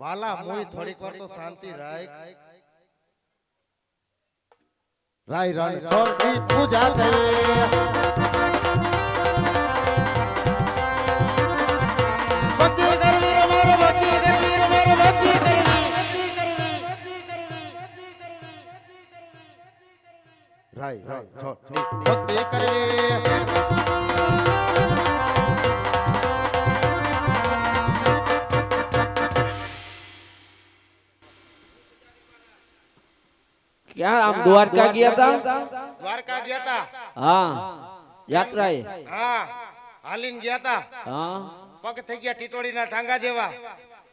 વાલા મોય થોડીક વાર તો શાંતિ રાખ. રાય રાય છોડની પૂજા કરે. ભક્તિ કરવી રે મારે ભક્તિ કરવી રે મારે ભક્તિ કરવી. રાય રાય છોડની ભક્તિ કરવી. ક્યાં આમ દ્વારકા ગયા હતા? દ્વારકા ગયા તા. હા યાત્રાએ. હા હાલીને ગયા તા. હા પગ થઈ ગયા ટીટોડીના ટાંગા જેવા.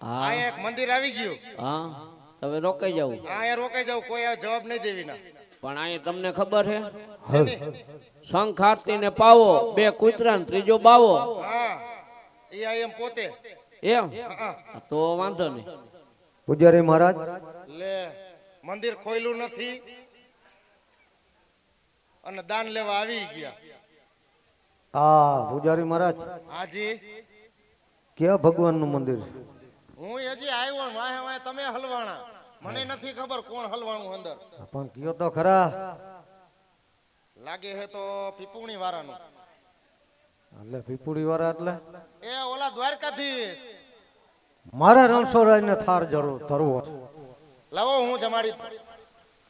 હા અહીંયા એક મંદિર આવી ગયું. હા હવે રોકાઈ જાવ. અહીંયા રોકાઈ જાવ, કોઈ આ જવાબ નહીં દેવી ના. પણ અહીંયા તમને ખબર છે શંખ આરતી ને પાવો, બે કૂતરા ને ત્રીજો બાવો. હા એ આ એમ પોતે એમ તો વાંધો નહીં. પૂજારી મહારાજ લે મંદિર ખોયલું નથી અને દાન લેવા આવી ગયા. આ પૂજારી મહારાજ હાજી ક્યાં ભગવાન નું મંદિર છે? હું હજી આવ્યો વાહે વાહે તમે હલવાણા. મને નથી ખબર કોણ હલવાણું અંદર. પણ કયો તો ખરા. લાગે હે તો પીપુણી વાળાનું. એટલે પીપુડી વાળા એટલે એ ઓલા દ્વારકાધીશ. મારા રણછોડરાય ને થાર જરૂર ધરવો. લાવો હું જમાડી.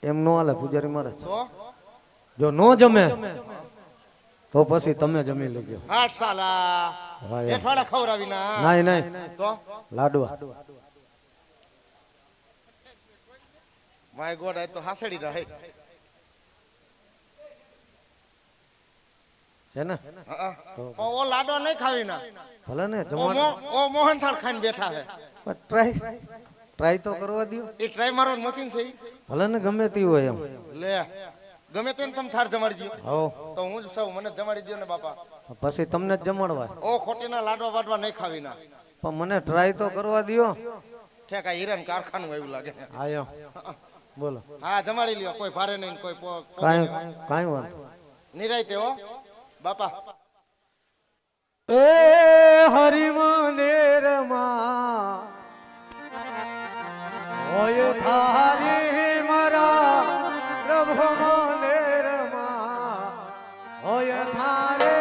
એમ નો હાલે પૂજારી મહારાજ. તો જો નો જમે તો પછી તમે જમી લેજો. હાથ સાલા વાહ યાર. એઠવાડા ખવરાવી ના. નહીં નહીં તો લાડવા. માય ગોડ આ તો હાસડી રહે છે ને? ઓ લાડો નહીં ખાવી ના. ભલે ને ઓ જમવા મોહનથાળ ખાઈને બેઠા છે. ટ્રાય તો કરવા દો. એ ટ્રાય મારવાનું મશીન છે ઈ. ભલે ને ગમે તે હોય એમ. લે ગમે તેમ તમે થાર જમાડી દો. હો તો હું જ સૌ મને જમાડી દો ને બાપા. પછી તમને જ જમાડવા. ઓ ખોટીના લાડવા વાડવા નહીં ખાવી ના. પણ મને ટ્રાય તો કરવા દો. ઠેક આ હીરાનું કારખાનું એવું લાગે. હા એમ બોલો. હા જમાડી લ્યો, કોઈ ભારે નહીં કોઈ કાંઈ કાંઈ વાંધો. નિરાયતે હો બાપા. એ હરિ મંદિર માં હોય થારી મારા પ્રભુ મંદિર માં હોય થારે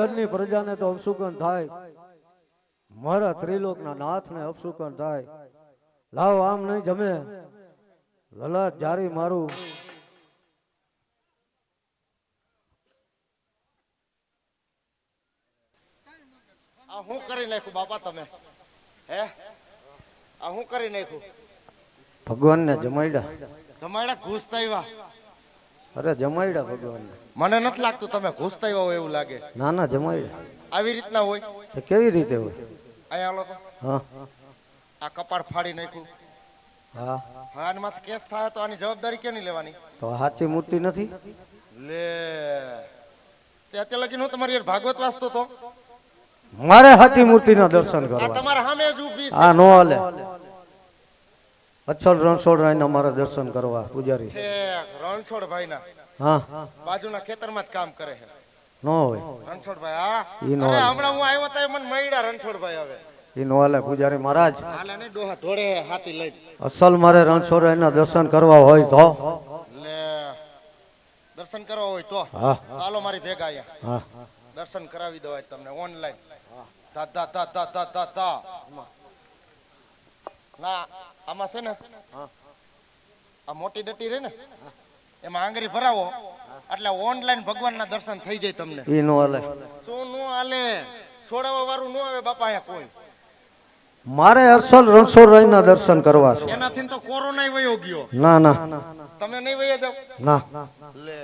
ધનની પ્રજાને તો અપશુકન થાય, મારા ત્રિલોકના નાથને અપશુકન થાય. લાવ આમ નહીં જમે, લલાટ જારી મારું. આ હું કરી નાખ્યું બાપા તમે? હે આ હું કરી નાખ્યું? ભગવાનને જમાડ્યા. જમાડ્યા ઘૂસતા આવ્યા? અરે જમાડ્યા ભગવાનને. મને નથી લાગતું તમે ઘૂસતા આવ્યા હોય એવું લાગે. ના ના જમાડ્યા. આવી રીતના હોય તો કેવી રીતે હોય? અહીંયા હાલો તો હા આ કપાળ ફાડી નાખ્યું. હા હા આની માથે કેસ થાય તો આની જવાબદારી કેની લેવાની? તો સાચી મૂર્તિ નથી. લે તે અત્યારે લગી હું તમારી યાર ભાગવત વાંચતો તો. મારે સાચી મૂર્તિના દર્શન આ કરવા. તમારા સામે જ ઊભી છે. આ નો હાલે. અચ્છલ રણછોડરાયના મારા દર્શન કરવા પૂજારી. ઠેક રણછોડભાઈ ના હા બાજુના ખેતરમાં જ કામ કરે છે નો હોય. રણછોડભાઈ. હા ઈ નો અરે હાલે. હમણાં હું આવ્યો તો મને મળ્યા રણછોડભાઈ. હવે એ નો હાલે પૂજારી મહારાજ. હાલે ને ડોહા ધોળે હાથી લઈ. અસલ મારે રણછોડરાયના દર્શન કરવા હોય તો. લે દર્શન કરવા હોય તો હા હાલો મારી ભેગા અહીંયા હા દર્શન કરાવી દો તમને ઓનલાઈન. તા તા તા તા તા તા તા. ના આમાં છે ને આ મોટી ડટી રે ને એમાં આંગળી ભરાવો એટલે ઓનલાઈન ભગવાનના દર્શન થઈ જાય તમને. એ નો હાલે. શું નો હાલે? છોડાવવા વાળું નો આવે બાપા અહીંયા કોઈ. મારે અસલ રણછોડરાયના દર્શન કરવા છે. એનાથી તો કોરોના વયો ગયો. ના ના તમે નહીં વયા જાવ. ના લે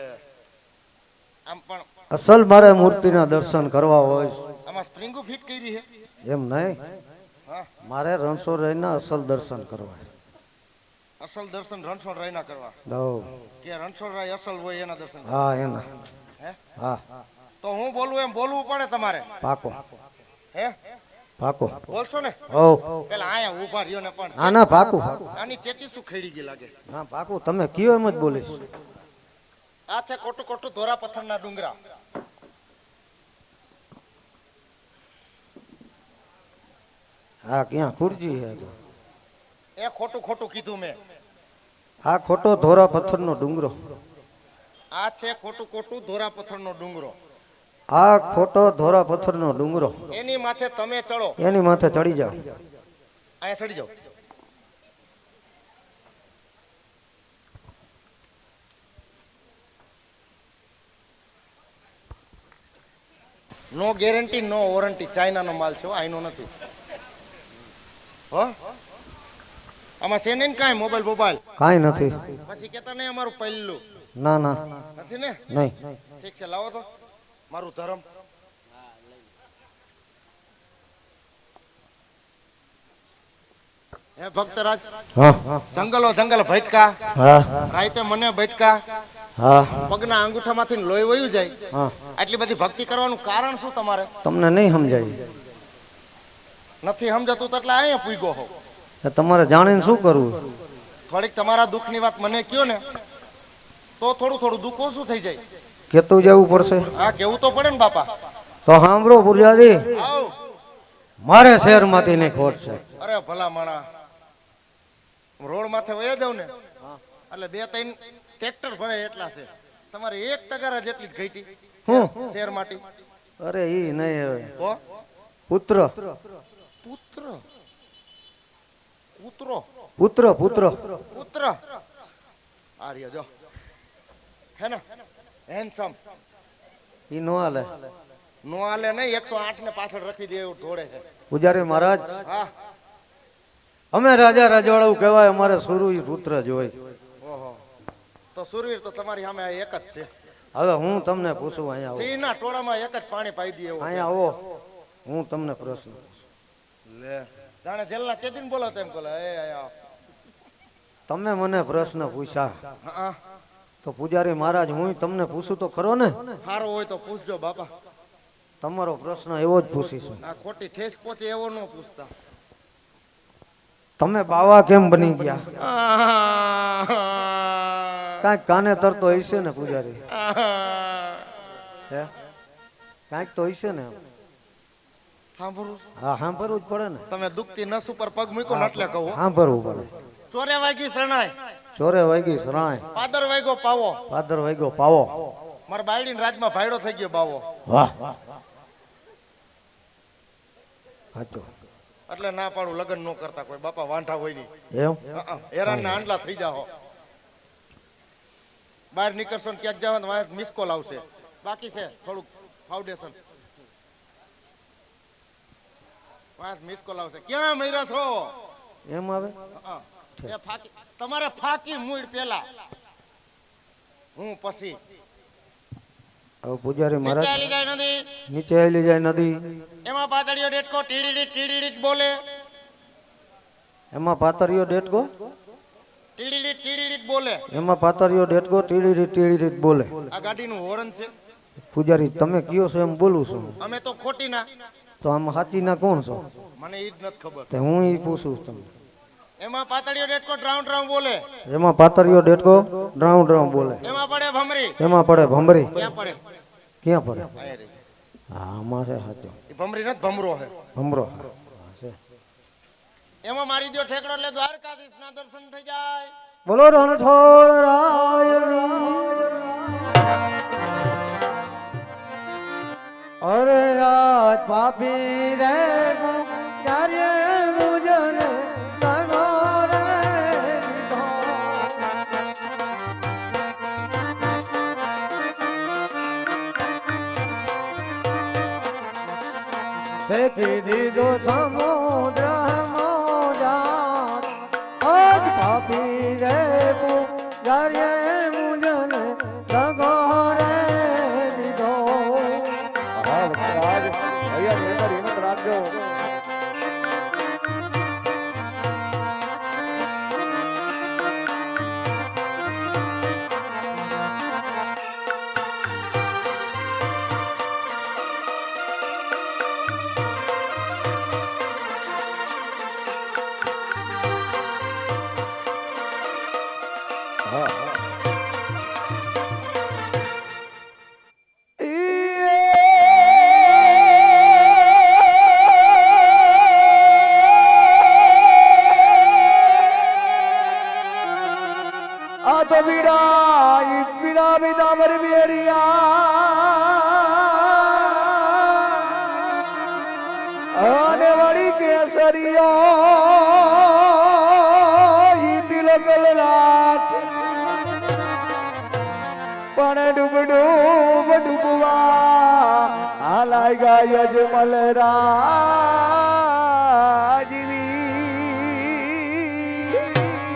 આમ પણ અસલ મારે મૂર્તિના દર્શન કરવા હોય. આમાં સ્પ્રિંગો ફિટ કરી છે. એમ નહીં, હા મારે રણછોડરાયના અસલ દર્શન કરવા છે. અસલ દર્શન રણછોડરાય ના કરવા દો. કે રણછોડરાય અસલ હોય એના દર્શન કરવા? હા એના. હે હા તો હું બોલું એમ બોલવું પડે તમારે. પાકો હે પાકો. બોલશો ને? ઓ પેલા આયા ઊભા રહ્યો ને પણ ના ના પાકું. આની ચેચી શું ખેડી ગઈ લાગે. ના પાકું. તમે કયો એમ જ બોલીશ. આ છે ખોટું ખોટું ધોરા પથ્થરના ડુંગરા. હા ક્યાં ખુરજી છે તો? એ ખોટું ખોટું કીધું મેં. આ ખોટો ધોરા પથ્થરનો ડુંગરો. આ છે ખોટું ખોટું ધોરા પથ્થરનો ડુંગરો. આ ખોટો ધોરા પથ્થરનો ડુંગરો. એની માથે તમે ચડો. એની માથે ચડી જાઓ. અહીંયા ચડી જાઓ. નો ગેરંટી નો વોરંટી. ચાઇના નો માલ છે હો, આઈનો નથી. હો આમાં છે ને કાંઈ મોબાઈલ બોબાઈલ કાંઈ નથી. પછી કેતા નહીં અમારું પહેલું ના ના નથી ને. નહીં. ઠીક છે લાવો તો મારું ધર્મ. હે ભક્તરાજ હા જંગલો જંગલ ભટકા હા રાતે મને ભટકા હા પગના અંગૂઠામાંથી લોહી વયું જાય. હા. આટલી બધી ભક્તિ કરવાનું કારણ શું તમારે? તમને નહીં સમજાય. નથી સમજાતું તો એટલે અહીંયા પૂગ્યો હો. તો તમારે જાણીને શું કરવું? થોડીક તમારા દુઃખની વાત મને કયો ને તો થોડું થોડું દુઃખ ઓછું થઈ જાય. કેતું જવું પડશે. હા કેવું તો પડે ને બાપા. તો સાંભળો પૂજારી, આવ મારે શહેરમાંથી નહીં ખોટ છે. અરે ભલા માણા રોડ માથે વયા જાવ ને એટલે 2-3 ટ્રેક્ટર ભરે એટલા છે. તમારે 1 ટકા જેટલી જ ઘટી શું? શેર માટી. અરે ઈ નહીં હવે. તો પુત્ર પુત્ર પુત્રો પુત્ર પુત્ર પુત્ર આર્ય જો હે ને હેન્ડસમ. ઈ નો હાલે. નો હાલે નહીં. 108 ને પાછળ રાખી દે એવું ઢોળે છે. પૂજારી મહારાજ, હા અમે રાજા રજવાડું કહેવાય, અમારે સુરુ પુત્ર જ હોય. ઓહો તો સુરવીર તો તમારી સામે આ એક જ છે. હવે હું તમને પૂછું, અહીંયા આવો. સિંહના ટોળામાં એક જ પાણી પાઈ દે એવું છે. અહીંયા આવો, હું તમને પ્રશ્ન પૂછું. લે જાણે જેલના કેદીને બોલો તેમ બોલે. એ આયા તમે મને પ્રશ્ન પૂછ્યા હા તો પૂજારી મહારાજ હું તમને પૂછું તો ખરો ને? સારો હોય તો પૂછજો બાપા. તમારો પ્રશ્ન એવો જ પૂછીશું. આ ખોટી ઠેસ પહોંચે એવો ન પૂછતા. તમે બાવા કેમ બની ગયા? કાંઈક કાને તરતો હશે ને પૂજારી? હે કાંઈક તો હશે ને. સાંભળું હા સાંભળવું જ પડે ને. તમે દુખતી નસ ઉપર પગ મૂકો ને એટલે કહું. સાંભળવું પડે. ચોરે વાગી શરણાય ચોરે વાગી શરણાય, પાદર વાગ્યો પાવો. પાદર વાગ્યો પાવો. મારા બાયડીના રાજમાં ભાયડો થઈ ગયો બાવો. વાહ સાચો એટલે ના પાડું લગ્ન ન કરતા કોઈ બાપા વાંઢા હોય નહીં. એમ હેરાન ના આંડલા થઈ જાઓ. બહાર નીકળશો ને ક્યાંક જાવ મિસ કોલ આવશે. બાકી છે થોડુંક ફાઉન્ડેશન. મિસ કોલ આવશે. ક્યાં મર્યા છો? એમ આવે એ ફાકી તમારે ફાકી મૂળ પેલા હું પછી હવે પૂજારી નીચે મહારાજ આલી જાય નદી. નીચે આવેલી જાય નદી એમાં પાતળીઓ ડેટકો ટીડીડીટ બોલે. એમાં પાતરીઓ ડેટકો ટીડીડીટ બોલે. એમાં પાતરીઓ ડેટકો ટીડી બોલે. આ ગાડીનું હોર્ન છે. પૂજારી તમે કયો છો એમ બોલું છું અમે તો ખોટી ના. તો આમ સાચી ના કોણ છો? મને ઈ જ નથી ખબર. તે હું ઈ પૂછું છું તમને. એમાં પાતળીઓ ડેટકો ડ્રાઉન્ડ ડ્રાઉન્ડ બોલે. એમાં પાતરીઓ ડેટકો ડ્રાઉં ડ્રાઉં બોલે. એમાં પડે ભમરી. એમાં પડે ભમરી. ક્યાં પડે? ક્યાં પડે? અહીંયા રે. હા આમાં છે સાચો ઈ ભમરી નથી ભમરો છે. ભમરો છે. એમાં મારી દો ઠેકડો એટલે દ્વારકાધીશ ના દર્શન થઈ જાય. બોલો રણછોડ રાય. અરે આજ પાપી રે ક્યારે મુજન તનો રે દીધો. ફેંકી દીધો સમુદ્ર મોજા. આજ પાપી રે ક્યારે મુજન તનો રે દીધો. રાજ ભૈયા હિંમત રાખજો. આ તો પીડા પીડા મરી બેરિયા અને વળી કેસરિયા ઈ તિલક લાટ પણ ડૂબવા હાલાઈ ગયા જ મલરા